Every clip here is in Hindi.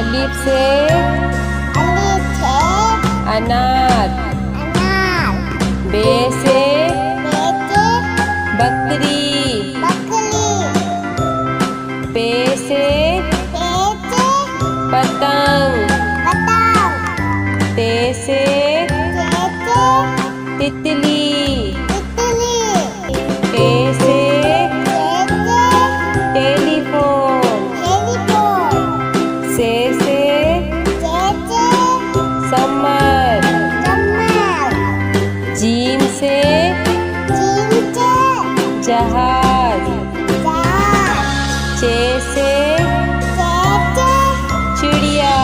अलिफ से अनार। बे से बकरी। पे से पतंग। ते से तितली। टे से टेलीफोन। से समर। जीम से जहाज। चे से चिड़िया।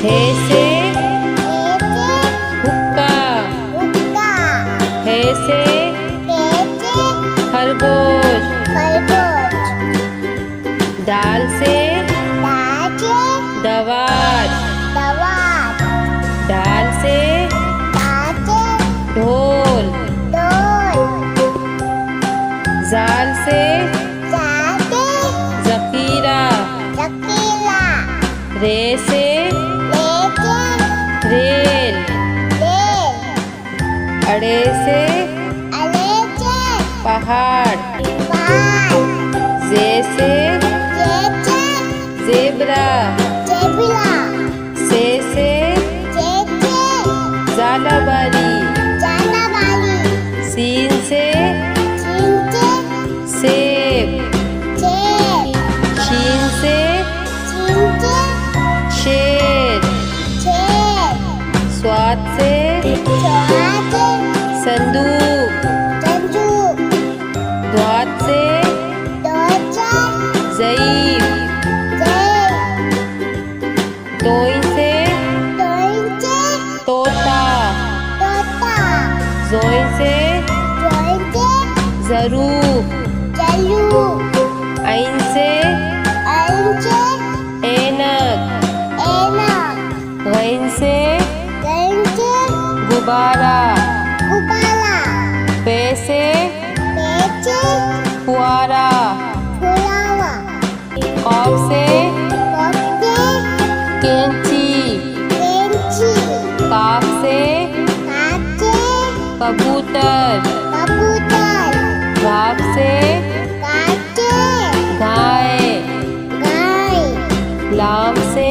हे से हुक्का। हे से खरगोश। दाल से दवात। दाल से ढोल। जाल से जखीरा। रे से रेल। अड़े से पहाड़। जे से ज़ेब्रा। से ज़ालाबारी। सीन से सेब। शीन से शेर। स्वाद से संदूक। द्वात से ज़ईफ़। तोइन से तोता। ज़ोइन से ज़रूफ। ऐन से ऐनक। गैन से गुब्बारा। पे से फुआरा। कॉफ से कैंची। काफ से कबूतर। घाव से गाय। लाम से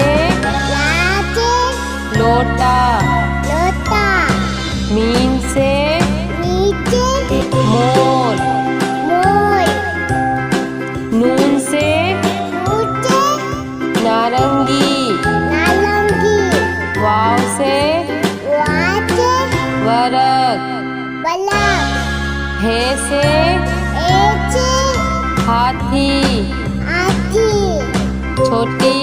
लोटा। मीम से मोर। नून से नारंगी। वाव से वरक। हे से हाथी। छोटी